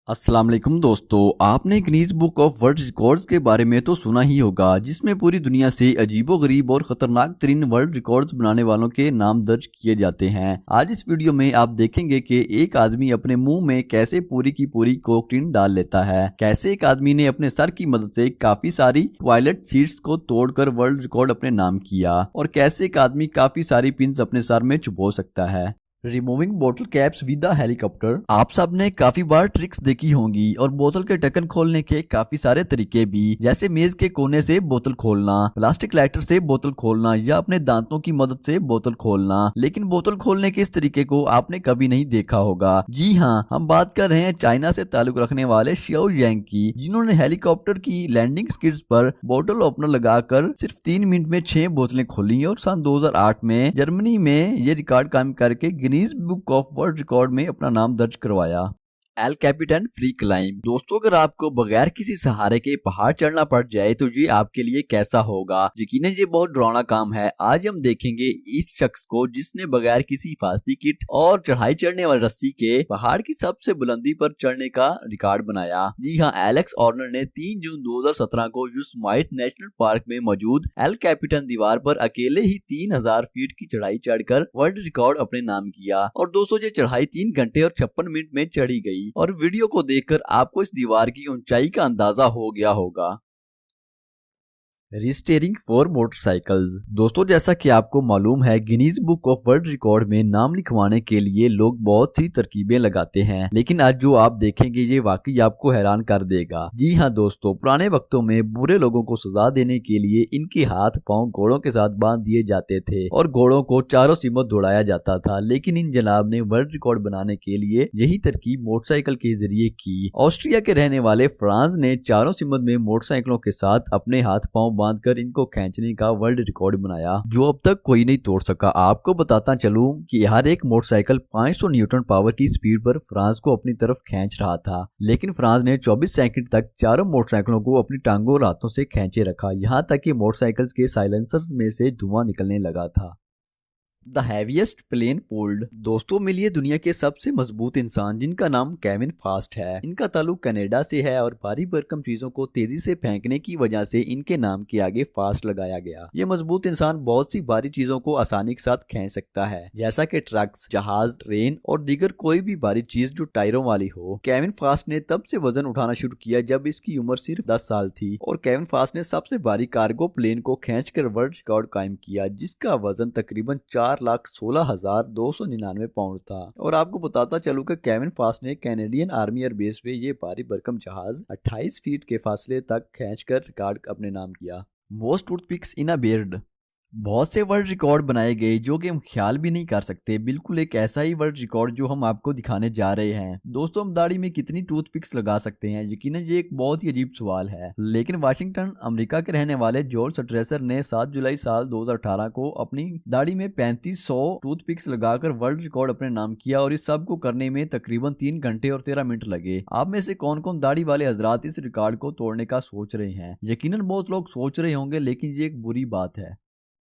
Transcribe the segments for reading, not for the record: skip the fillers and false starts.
अस्सलाम वालेकुम दोस्तों, आपने Guinness book of world records के बारे में तो सुना ही होगा, जिसमें पूरी दुनिया से अजीबोगरीब और खतरनाक तरीन वर्ल्ड रिकॉर्ड्स बनाने वालों के नाम दर्ज किए जाते हैं। आज इस वीडियो में आप देखेंगे कि एक आदमी अपने मुंह में कैसे पूरी की पूरी कोकीन डाल लेता है, कैसे एक आदमी ने अपने सर की मदद से काफी सारी टॉयलेट सीट्स को तोड़कर वर्ल्ड रिकॉर्ड अपने नाम किया, और कैसे एक आदमी काफी सारी पिन्स अपने सर में छुपो सकता है। रिमूविंग बोतल कैप्स विद द हेलीकॉप्टर। आप सब ने काफी बार ट्रिक्स देखी होंगी और बोतल के ढक्कन खोलने के काफी सारे तरीके भी, जैसे मेज के कोने से बोतल खोलना, प्लास्टिक लाइटर से बोतल खोलना या अपने दांतों की मदद से बोतल खोलना। लेकिन बोतल खोलने के इस तरीके को आपने कभी नहीं देखा होगा। जी हाँ, हम बात कर रहे हैं चाइना से ताल्लुक रखने वाले शियाओ यांग की, जिन्होंने हेलीकॉप्टर की लैंडिंग स्किड्स पर बोतल ओपनर लगाकर सिर्फ 3 मिनट में 6 बोतलें खोली और सन 2008 में जर्मनी में ये रिकॉर्ड कायम करके Guinness book of world record में अपना नाम दर्ज करवाया। El Capitan free climb. दोस्तों, अगर आपको बगैर किसी सहारे के पहाड़ चढ़ना पड़ जाए तो ये आपके लिए कैसा होगा। यकीनन ये बहुत डरावना काम है। आज हम देखेंगे इस शख्स को जिसने बगैर किसी हिफाजती किट और चढ़ाई चढ़ने वाली रस्सी के पहाड़ की सबसे बुलंदी पर चढ़ने का रिकॉर्ड बनाया। जी हाँ, एलेक्स ऑर्नर ने 3 जून 2017 को योसेमाइट नेशनल पार्क में मौजूद एल कैपिटन दीवार पर अकेले ही 3000 फीट की चढ़ाई चढ़कर वर्ल्ड रिकॉर्ड अपने नाम किया। और दोस्तों, ये चढ़ाई 3 घंटे और 56 मिनट में चढ़ी गई और वीडियो को देखकर आपको इस दीवार की ऊंचाई का अंदाजा हो गया होगा। रिस्टेयरिंग फॉर मोटरसाइकिल्स। दोस्तों, जैसा कि आपको मालूम है, Guinness book of world record में नाम लिखवाने के लिए लोग बहुत सी तरकीबें लगाते हैं, लेकिन आज जो आप देखेंगे ये वाकई आपको हैरान कर देगा। जी हाँ दोस्तों, पुराने वक्तों में बुरे लोगों को सजा देने के लिए इनके हाथ पांव घोड़ों के साथ बांध दिए जाते थे और घोड़ों को चारों सीमत दौड़ाया जाता था। लेकिन इन जनाब ने वर्ल्ड रिकॉर्ड बनाने के लिए यही तरकीब मोटरसाइकिल के जरिए की। ऑस्ट्रिया के रहने वाले फ्रांस ने चारों सीमत में मोटरसाइकिलों के साथ अपने हाथ पांव बांधकर इनको खींचने का वर्ल्ड रिकॉर्ड बनाया, जो अब तक कोई नहीं तोड़ सका। आपको बताता चलूं कि हर एक मोटरसाइकिल 500 न्यूटन पावर की स्पीड पर फ्रांस को अपनी तरफ खींच रहा था, लेकिन फ्रांस ने 24 सेकंड तक चारों मोटरसाइकिलों को अपनी टांगों और हाथों से खींचे रखा, यहाँ तक कि मोटरसाइकिल्स के साइलेंसर्स में से धुआं निकलने लगा था। The heaviest plane pulled. दोस्तों, मिलिए दुनिया के सबसे मजबूत इंसान, जिनका नाम केविन फास्ट है। इनका ताल्लुक कनाडा से है और भारी भरकम चीजों को तेजी से फेंकने की वजह से इनके नाम के आगे फास्ट लगाया गया। ये मजबूत इंसान बहुत सी भारी चीजों को आसानी के साथ खींच सकता है, जैसा कि ट्रक्स, जहाज, ट्रेन और दीगर कोई भी भारी चीज जो टायरों वाली हो। केविन फास्ट ने तब से वजन उठाना शुरू किया जब इसकी उम्र सिर्फ 10 साल थी, और केविन फास्ट ने सबसे भारी कार्गो प्लेन को खींचकर वर्ल्ड रिकॉर्ड कायम किया, जिसका वजन तकरीबन 4,16,299 पाउंड था। और आपको बताता चलूं कि केविन फास्ट ने कैनेडियन आर्मी एयरबेस पे ये भारी भरकम जहाज 28 फीट के फासले तक खींचकर रिकॉर्ड अपने नाम किया। Most toothpicks in a beard. बहुत से वर्ल्ड रिकॉर्ड बनाए गए जो कि हम ख्याल भी नहीं कर सकते। बिल्कुल एक ऐसा ही वर्ल्ड रिकॉर्ड जो हम आपको दिखाने जा रहे हैं। दोस्तों, हम दाढ़ी में कितनी टूथपिक्स लगा सकते हैं? यकीनन ये एक बहुत ही अजीब सवाल है, लेकिन वाशिंगटन अमेरिका के रहने वाले जोल स्ट्रेसर ने 7 जुलाई साल 2018 को अपनी दाढ़ी में 3500 टूथपिक्स लगाकर वर्ल्ड रिकॉर्ड अपने नाम किया, और इस सब को करने में तकरीबन 3 घंटे और 13 मिनट लगे। आप में से कौन कौन दाढ़ी वाले हजरात इस रिकॉर्ड को तोड़ने का सोच रहे हैं? यकीनन बहुत लोग सोच रहे होंगे, लेकिन ये एक बुरी बात है।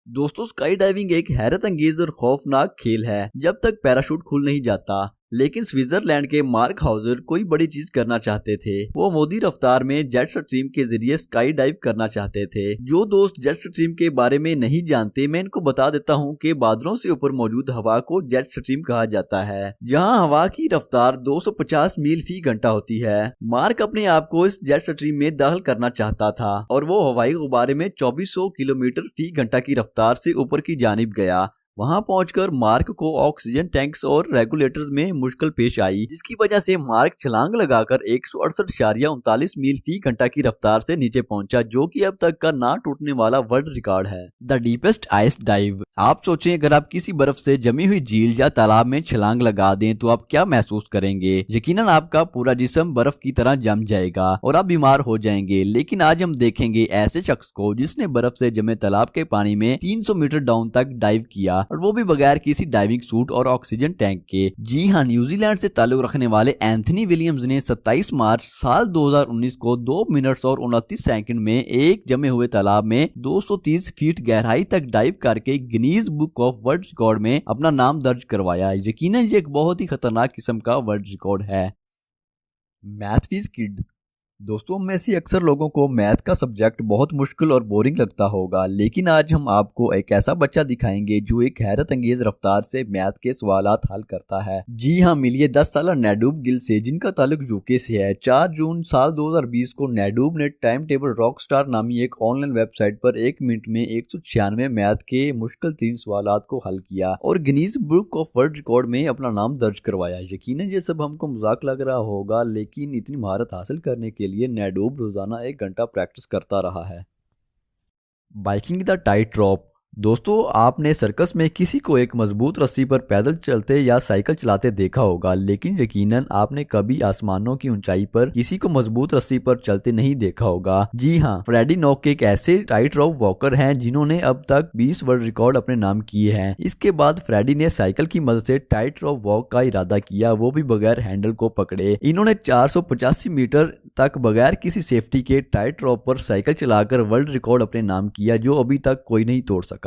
दोस्तों, स्काई डाइविंग एक हैरत अंगेज और खौफनाक खेल है जब तक पैराशूट खुल नहीं जाता। लेकिन स्विट्जरलैंड के मार्क हाउजर कोई बड़ी चीज करना चाहते थे। वो मोदी रफ्तार में जेट स्ट्रीम के जरिए स्काई डाइव करना चाहते थे। जो दोस्त जेट स्ट्रीम के बारे में नहीं जानते, मैं इनको बता देता हूँ कि बादलों से ऊपर मौजूद हवा को जेट स्ट्रीम कहा जाता है, जहाँ हवा की रफ्तार 250 मील फी घंटा होती है। मार्क अपने आप को इस जेट स्ट्रीम में दाखिल करना चाहता था और वो हवाई गुब्बारे में 2400 किलोमीटर फी घंटा की रफ्तार से ऊपर की जानिब गया। वहां पहुंचकर मार्क को ऑक्सीजन टैंक्स और रेगुलेटर्स में मुश्किल पेश आई, जिसकी वजह से मार्क छलांग लगाकर 168.39 मील फी घंटा की रफ्तार से नीचे पहुंचा, जो कि अब तक का ना टूटने वाला वर्ल्ड रिकॉर्ड है। The deepest ice dive. आप सोचें, अगर आप किसी बर्फ से जमी हुई झील या तालाब में छलांग लगा दें तो आप क्या महसूस करेंगे? यकीनन आपका पूरा जिस्म बर्फ की तरह जम जाएगा और आप बीमार हो जाएंगे। लेकिन आज हम देखेंगे ऐसे शख्स को जिसने बर्फ से जमे तालाब के पानी में 300 मीटर डाउन तक डाइव किया, और वो भी बगैर किसी डाइविंग सूट और ऑक्सीजन टैंक के। जी हाँ, न्यूजीलैंड से ताल्लुक रखने वाले एंथनी विलियम्स ने 27 मार्च साल 2019 को 2 मिनट और 29 सेकंड में एक जमे हुए तालाब में 230 फीट गहराई तक डाइव करके Guinness book of world record में अपना नाम दर्ज करवाया। यकीनन ये एक बहुत ही खतरनाक किस्म का वर्ल्ड रिकॉर्ड है। Math fees kid. दोस्तों में से अक्सर लोगों को मैथ का सब्जेक्ट बहुत मुश्किल और बोरिंग लगता होगा, लेकिन आज हम आपको एक ऐसा बच्चा दिखाएंगे जो एक हैरत अंगेज रफ्तार से मैथ के सवालात हल करता है। जी हाँ, मिलिए 10 साल नेडूब गिल से, जिनका ताल्लुक यूके से है। 4 जून साल 2020 को नेडूब ने टाइम टेबल रॉकस्टार नामी एक ऑनलाइन वेबसाइट पर 1 मिनट में 196 मैथ के मुश्किल 3 सवालात को हल किया और Guinness book of world record में अपना नाम दर्ज करवाया। यकीनन ये सब हमको मजाक लग रहा होगा, लेकिन इतनी महारत हासिल करने के लिए नेडूब रोजाना 1 घंटा प्रैक्टिस करता रहा है। Biking the tight रॉप। दोस्तों, आपने सर्कस में किसी को एक मजबूत रस्सी पर पैदल चलते या साइकिल चलाते देखा होगा, लेकिन यकीनन आपने कभी आसमानों की ऊंचाई पर किसी को मजबूत रस्सी पर चलते नहीं देखा होगा। जी हाँ, फ्रेडी नोक एक ऐसे टाइट रॉप वॉकर हैं जिन्होंने अब तक 20 वर्ल्ड रिकॉर्ड अपने नाम किए हैं। इसके बाद फ्रेडी ने साइकिल की मदद से टाइट रॉप वॉक का इरादा किया, वो भी बगैर हैंडल को पकड़े। इन्होंने 485 मीटर तक बगैर किसी सेफ्टी के टाइट रॉप पर साइकिल चलाकर वर्ल्ड रिकॉर्ड अपने नाम किया, जो अभी तक कोई नहीं तोड़ सका।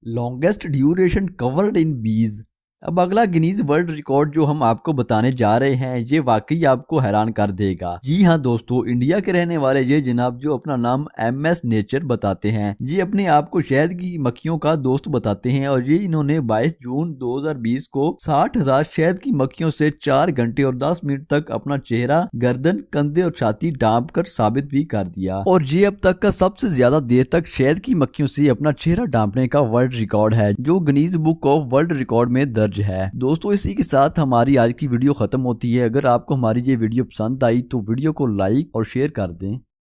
लॉन्गेस्ट ड्यूरेशन कवर्ड इन बीज। अब अगला गिनीज वर्ल्ड रिकॉर्ड जो हम आपको बताने जा रहे हैं, ये वाकई आपको हैरान कर देगा। जी हाँ दोस्तों, इंडिया के रहने वाले ये जनाब जो अपना नाम MS नेचर बताते हैं, ये अपने आप को शहद की मक्खियों का दोस्त बताते हैं और ये इन्होंने 22 जून 2020 को 60,000 शहद की मक्खियों से 4 घंटे और 10 मिनट तक अपना चेहरा, गर्दन, कंधे और छाती ढांप कर साबित भी कर दिया। और ये अब तक का सबसे ज्यादा देर तक शहद की मक्खियों से अपना चेहरा ढांपने का वर्ल्ड रिकॉर्ड है, जो Guinness book of world record में दर्ज है। दोस्तों, इसी के साथ हमारी आज की वीडियो खत्म होती है। अगर आपको हमारी ये वीडियो पसंद आई तो वीडियो को लाइक और शेयर कर दें।